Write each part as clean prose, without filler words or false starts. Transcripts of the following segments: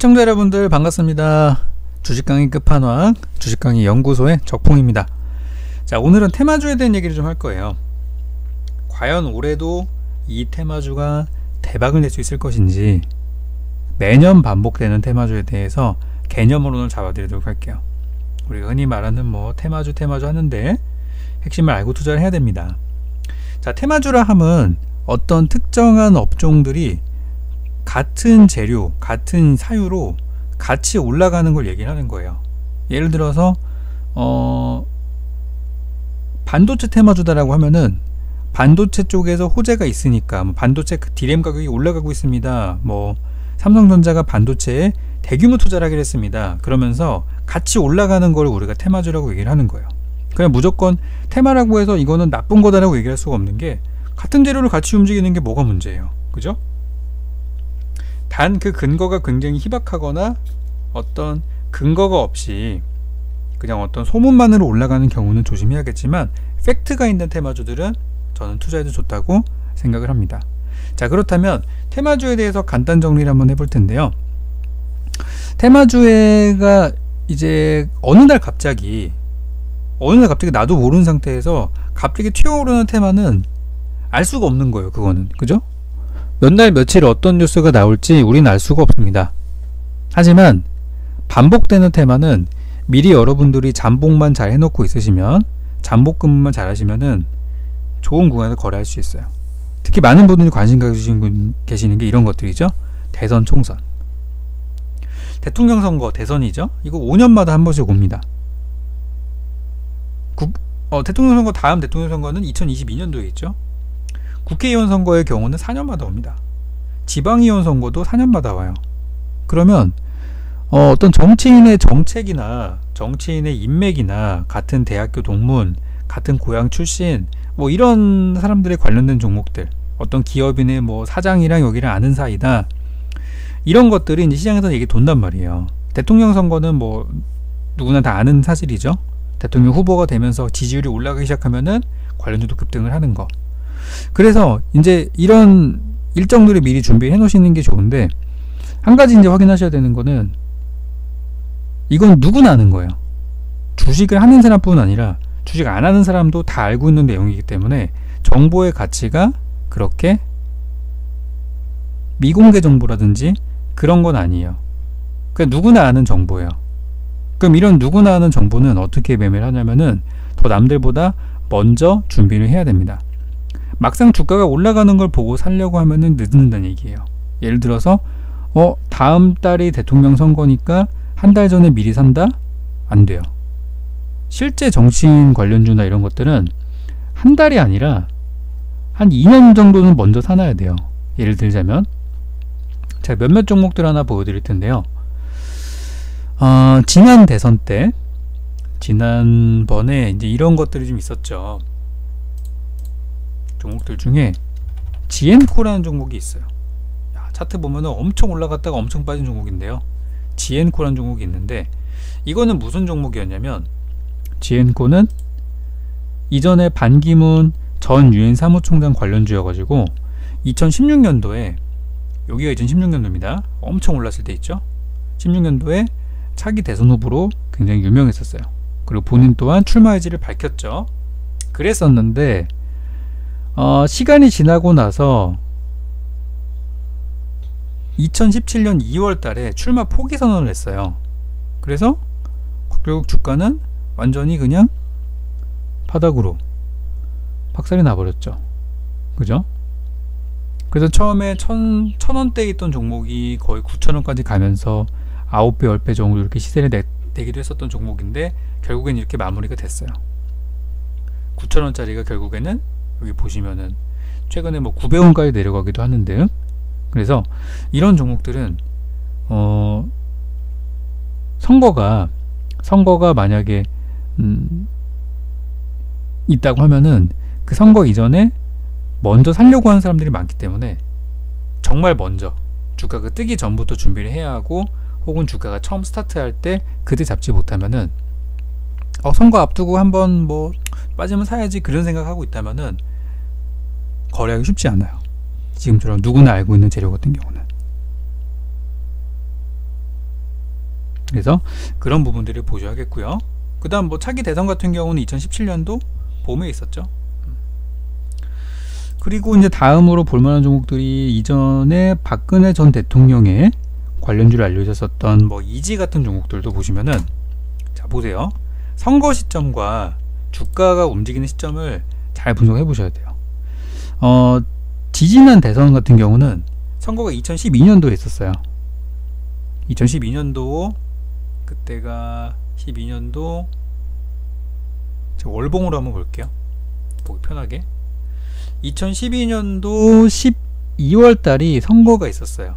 시청자 여러분들 반갑습니다. 주식강의 끝판왕 주식강의 연구소의 적봉입니다. 자, 오늘은 테마주에 대한 얘기를 좀 할 거예요. 과연 올해도 이 테마주가 대박을 낼 수 있을 것인지, 매년 반복되는 테마주에 대해서 개념으로는 잡아드리도록 할게요. 우리가 흔히 말하는 뭐 테마주 하는데 핵심을 알고 투자를 해야 됩니다. 자, 테마주라 함은 어떤 특정한 업종들이 같은 재료, 같은 사유로 같이 올라가는 걸 얘기를 하는 거예요. 예를 들어서 반도체 테마주다라고 하면은 반도체 쪽에서 호재가 있으니까 반도체 DRAM 가격이 올라가고 있습니다. 뭐 삼성전자가 반도체에 대규모 투자를 하기로 했습니다. 그러면서 같이 올라가는 걸 우리가 테마주라고 얘기를 하는 거예요. 그냥 무조건 테마라고 해서 이거는 나쁜 거다라고 얘기할 수가 없는 게, 같은 재료를 같이 움직이는 게 뭐가 문제예요. 그죠? 단 그 근거가 굉장히 희박하거나 어떤 근거가 없이 그냥 어떤 소문만으로 올라가는 경우는 조심해야겠지만, 팩트가 있는 테마주들은 저는 투자해도 좋다고 생각을 합니다. 자, 그렇다면 테마주에 대해서 간단 정리를 한번 해볼 텐데요. 테마주가 이제 어느 날 갑자기 나도 모르는 상태에서 갑자기 튀어오르는 테마는 알 수가 없는 거예요. 그거는, 그죠? 몇 날 며칠 어떤 뉴스가 나올지 우리는 알 수가 없습니다. 하지만 반복되는 테마는 미리 여러분들이 잠복만 잘 해놓고 있으시면, 잠복 근무만 잘 하시면은 좋은 구간에서 거래할 수 있어요. 특히 많은 분들이 관심 가지고 계시는 게 이런 것들이죠. 대선, 총선, 대통령 선거, 대선이죠. 이거 5년마다 한 번씩 옵니다. 대통령 선거, 다음 대통령 선거는 2022년도에 있죠. 국회의원 선거의 경우는 4년마다 옵니다. 지방의원 선거도 4년마다 와요. 그러면 어떤 정치인의 정책이나 정치인의 인맥이나 같은 대학교 동문, 같은 고향 출신, 뭐 이런 사람들에 관련된 종목들, 어떤 기업인의 뭐 사장이랑 여기를 아는 사이다, 이런 것들이 이제 시장에서 얘기 돈단 말이에요. 대통령 선거는 뭐 누구나 다 아는 사실이죠. 대통령 후보가 되면서 지지율이 올라가기 시작하면은 관련주도 급등을 하는 거. 그래서 이제 이런 일정들을 미리 준비해 놓으시는 게 좋은데, 한 가지 이제 확인하셔야 되는 거는, 이건 누구나 아는 거예요. 주식을 하는 사람뿐 아니라 주식 안 하는 사람도 다 알고 있는 내용이기 때문에 정보의 가치가 그렇게 미공개 정보라든지 그런 건 아니에요. 그냥 누구나 아는 정보예요. 그럼 이런 누구나 아는 정보는 어떻게 매매를 하냐면은 더 남들보다 먼저 준비를 해야 됩니다. 막상 주가가 올라가는 걸 보고 살려고 하면은 늦는다는 얘기예요. 예를 들어서 다음 달이 대통령 선거니까 한 달 전에 미리 산다? 안 돼요. 실제 정치인 관련주나 이런 것들은 한 달이 아니라 한 2년 정도는 먼저 사놔야 돼요. 예를 들자면, 제가 몇몇 종목들 하나 보여드릴 텐데요. 지난 대선 때, 지난번에 이제 이런 것들이 좀 있었죠. 종목들 중에 지엔코라는 종목이 있어요. 차트 보면은 엄청 올라갔다가 엄청 빠진 종목인데요. 지엔코라는 종목이 있는데, 이거는 무슨 종목이었냐면, 지엔코는 이전에 반기문 전 유엔 사무총장 관련주여가지고 2016년도에, 여기가 2016년도입니다. 엄청 올랐을 때 있죠. 16년도에 차기 대선 후보로 굉장히 유명했었어요. 그리고 본인 또한 출마 의지를 밝혔죠. 그랬었는데 시간이 지나고 나서 2017년 2월 달에 출마 포기 선언을 했어요. 그래서 결국 주가는 완전히 그냥 바닥으로 박살이 나버렸죠. 그죠? 그래서 처음에 1,000원대에 있던 종목이 거의 9,000원까지 가면서 9배, 10배 정도 이렇게 시세를 내기도 했었던 종목인데, 결국엔 이렇게 마무리가 됐어요. 9,000원짜리가 결국에는 여기 보시면은 최근에 뭐 900원까지 내려가기도 하는데요. 그래서 이런 종목들은 선거가 만약에 있다고 하면은 그 선거 이전에 먼저 살려고 하는 사람들이 많기 때문에, 정말 먼저 주가가 뜨기 전부터 준비를 해야 하고, 혹은 주가가 처음 스타트할 때 그때 잡지 못하면은 선거 앞두고 한번 뭐 빠지면 사야지 그런 생각하고 있다면은 거래하기 쉽지 않아요. 지금처럼 누구나 알고 있는 재료 같은 경우는. 그래서 그런 부분들을 보셔야겠고요. 그 다음 뭐 차기 대선 같은 경우는 2017년도 봄에 있었죠. 그리고 이제 다음으로 볼만한 종목들이 이전에 박근혜 전 대통령의 관련주를 알려졌었던 뭐 이지 같은 종목들도 보시면은, 자 보세요. 선거 시점과 주가가 움직이는 시점을 잘 분석해 보셔야 돼요. 지지난 대선 같은 경우는 선거가 2012년도에 있었어요. 2012년도 그때가 12년도 제가 월봉으로 한번 볼게요. 보기 편하게. 2012년도 12월 달이 선거가 있었어요.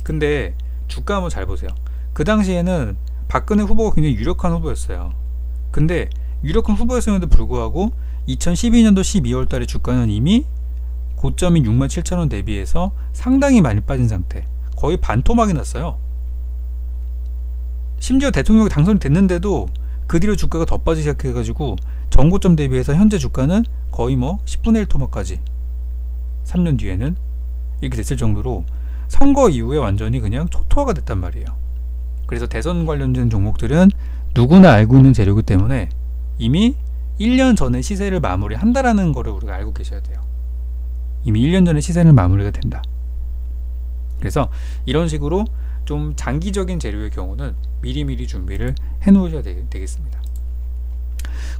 근데 주가 한번 잘 보세요. 그 당시에는 박근혜 후보가 굉장히 유력한 후보였어요. 근데 유력한 후보였음에도 불구하고 2012년도 12월 달에 주가는 이미 고점인 67,000원 대비해서 상당히 많이 빠진 상태, 거의 반토막이 났어요. 심지어 대통령이 당선이 됐는데도 그 뒤로 주가가 더 빠지기 시작해가지고 전고점 대비해서 현재 주가는 거의 뭐 10분의 1 토막까지 3년 뒤에는 이렇게 됐을 정도로 선거 이후에 완전히 그냥 초토화가 됐단 말이에요. 그래서 대선 관련된 종목들은 누구나 알고 있는 재료이기 때문에 이미 1년 전에 시세를 마무리한다라는 거를 우리가 알고 계셔야 돼요. 이미 1년 전에 시세는 마무리가 된다. 그래서 이런 식으로 좀 장기적인 재료의 경우는 미리미리 준비를 해 놓으셔야 되겠습니다.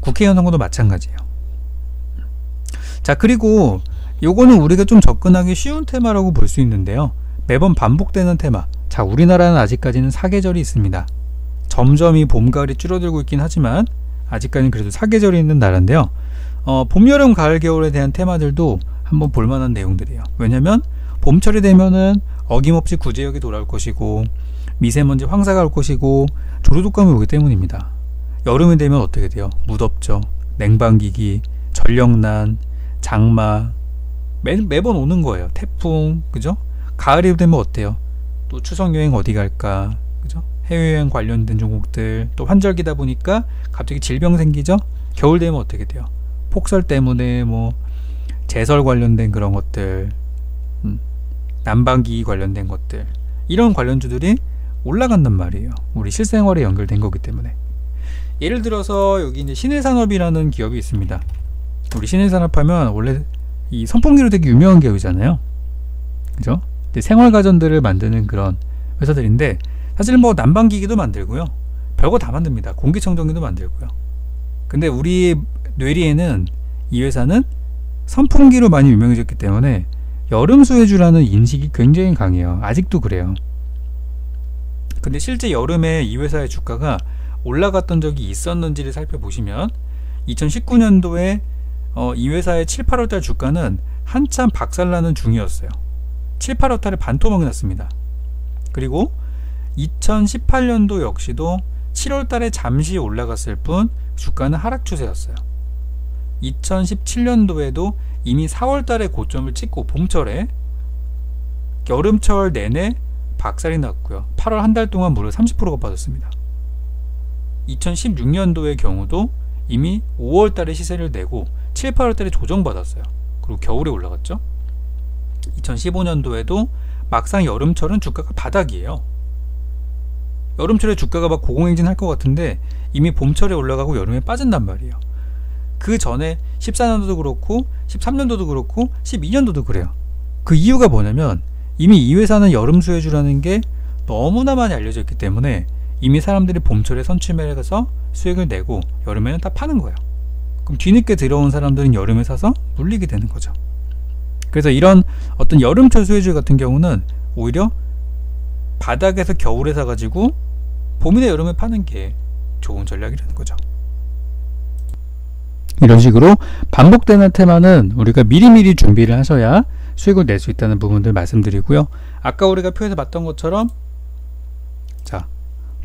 국회의원 선거도 마찬가지예요. 자, 그리고 요거는 우리가 좀 접근하기 쉬운 테마라고 볼 수 있는데요. 매번 반복되는 테마. 자, 우리나라는 아직까지는 사계절이 있습니다. 점점 이 봄, 가을이 줄어들고 있긴 하지만 아직까지는 그래도 사계절이 있는 나라인데요. 봄, 여름, 가을, 겨울에 대한 테마들도 한번 볼만한 내용들이에요. 왜냐면 봄철이 되면은 어김없이 구제역이 돌아올 것이고 미세먼지 황사가 올 것이고 조류독감이 오기 때문입니다. 여름이 되면 어떻게 돼요? 무덥죠. 냉방기기, 전력난, 장마 매번 오는 거예요. 태풍, 그죠? 가을이 되면 어때요? 또 추석여행 어디 갈까, 그죠? 해외여행 관련된 종목들, 또 환절기다 보니까 갑자기 질병 생기죠? 겨울 되면 어떻게 돼요? 폭설 때문에 뭐 제설 관련된 그런 것들, 난방기기 관련된 것들, 이런 관련주들이 올라간단 말이에요. 우리 실생활에 연결된 거기 때문에. 예를 들어서 여기 이제 신일산업이라는 기업이 있습니다. 우리 신일산업 하면 원래 이 선풍기로 되게 유명한 기업이잖아요. 그죠? 생활가전들을 만드는 그런 회사들인데, 사실 뭐 난방기기도 만들고요. 별거 다 만듭니다. 공기청정기도 만들고요. 근데 우리 뇌리에는 이 회사는 선풍기로 많이 유명해졌기 때문에 여름 수혜주라는 인식이 굉장히 강해요. 아직도 그래요. 근데 실제 여름에 이 회사의 주가가 올라갔던 적이 있었는지를 살펴보시면 2019년도에 이 회사의 7, 8월달 주가는 한참 박살나는 중이었어요. 7, 8월달에 반토막이 났습니다. 그리고 2018년도 역시도 7월달에 잠시 올라갔을 뿐 주가는 하락 추세였어요. 2017년도에도 이미 4월달에 고점을 찍고 봄철에 여름철 내내 박살이 났고요. 8월 한 달 동안 무려 30%가 빠졌습니다. 2016년도의 경우도 이미 5월달에 시세를 내고 7, 8월달에 조정받았어요. 그리고 겨울에 올라갔죠. 2015년도에도 막상 여름철은 주가가 바닥이에요. 여름철에 주가가 막 고공행진할 것 같은데 이미 봄철에 올라가고 여름에 빠진단 말이에요. 그 전에 14년도도 그렇고 13년도도 그렇고 12년도도 그래요. 그 이유가 뭐냐면 이미 이 회사는 여름 수혜주라는 게 너무나 많이 알려져 있기 때문에 이미 사람들이 봄철에 선취매를 해서 수익을 내고 여름에는 다 파는 거예요. 그럼 뒤늦게 들어온 사람들은 여름에 사서 물리게 되는 거죠. 그래서 이런 어떤 여름철 수혜주 같은 경우는 오히려 바닥에서 겨울에 사가지고 봄이나 여름에 파는 게 좋은 전략이라는 거죠. 이런 식으로 반복되는 테마는 우리가 미리미리 준비를 하셔야 수익을 낼 수 있다는 부분들 말씀드리고요. 아까 우리가 표에서 봤던 것처럼, 자,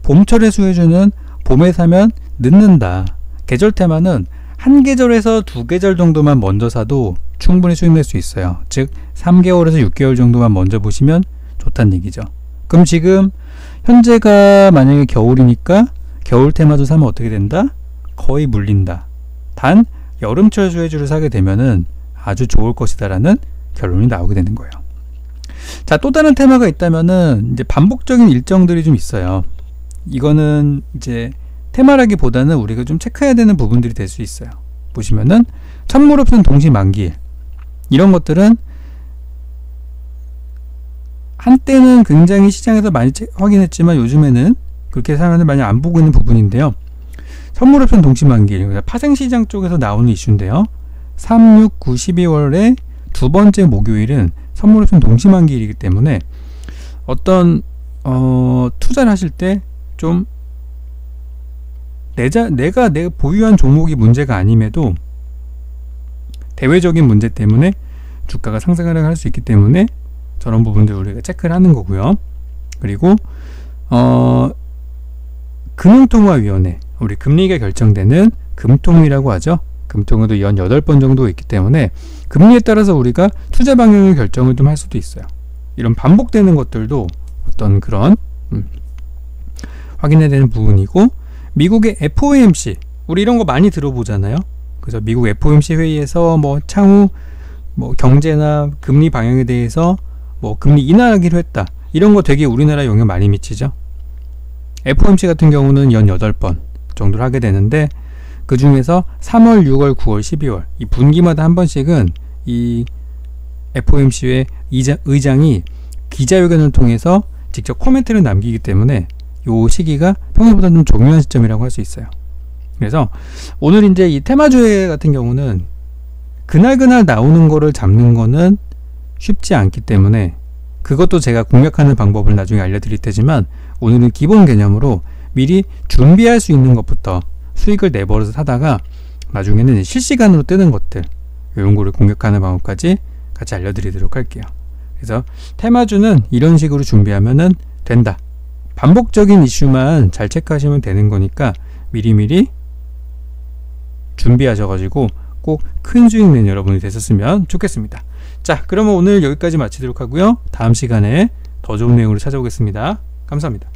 봄철의 수혜주는 봄에 사면 늦는다. 계절 테마는 한 계절에서 두 계절 정도만 먼저 사도 충분히 수익 낼 수 있어요. 즉 3개월에서 6개월 정도만 먼저 보시면 좋다는 얘기죠. 그럼 지금 현재가 만약에 겨울이니까 겨울 테마주 사면 어떻게 된다? 거의 물린다. 단 여름철 수혜주를 사게 되면은 아주 좋을 것이다 라는 결론이 나오게 되는 거예요. 자, 또 다른 테마가 있다면은 이제 반복적인 일정들이 좀 있어요. 이거는 이제 테마라기보다는 우리가 좀 체크해야 되는 부분들이 될 수 있어요. 보시면은 선물옵션 동시 만기일, 이런 것들은 한때는 굉장히 시장에서 많이 확인했지만 요즘에는 그렇게 사람들 많이 안 보고 있는 부분인데요. 선물옵션 동시 만기일, 파생시장 쪽에서 나오는 이슈인데요. 3, 6, 9, 12월에 두 번째 목요일은 선물옵션 동시 만기일이기 때문에 어떤 투자를 하실 때 좀 내가 보유한 종목이 문제가 아님에도 대외적인 문제 때문에 주가가 상승을 할 수 있기 때문에 저런 부분들 우리가 체크를 하는 거고요. 그리고 금융통화위원회, 우리 금리가 결정되는 금통이라고 하죠. 금통에도 연 8번 정도 있기 때문에 금리에 따라서 우리가 투자 방향을 결정을 좀 할 수도 있어요. 이런 반복되는 것들도 어떤 그런 확인해야 되는 부분이고, 미국의 FOMC, 우리 이런 거 많이 들어보잖아요. 그래서 미국 FOMC 회의에서 뭐 향후 뭐 경제나 금리 방향에 대해서 뭐 금리 인하하기로 했다, 이런 거 되게 우리나라에 영향 많이 미치죠. FOMC 같은 경우는 연 8번 정도를 하게 되는데, 그 중에서 3월, 6월, 9월, 12월 이 분기마다 한 번씩은 이 FOMC의 의장이 기자회견을 통해서 직접 코멘트를 남기기 때문에 이 시기가 평소보다 좀 중요한 시점이라고 할 수 있어요. 그래서 오늘 이제 이 테마주회 같은 경우는 그날 나오는 거를 잡는 거는 쉽지 않기 때문에 그것도 제가 공략하는 방법을 나중에 알려드릴 테지만, 오늘은 기본 개념으로 미리 준비할 수 있는 것부터 수익을 내버려서 사다가 나중에는 실시간으로 뜨는 것들, 이런 거를 공략하는 방법까지 같이 알려드리도록 할게요. 그래서 테마주는 이런 식으로 준비하면은 된다. 반복적인 이슈만 잘 체크하시면 되는 거니까 미리미리 준비하셔가지고 꼭 큰 수익 낸 여러분이 되셨으면 좋겠습니다. 자, 그러면 오늘 여기까지 마치도록 하고요. 다음 시간에 더 좋은 내용으로 찾아오겠습니다. 감사합니다.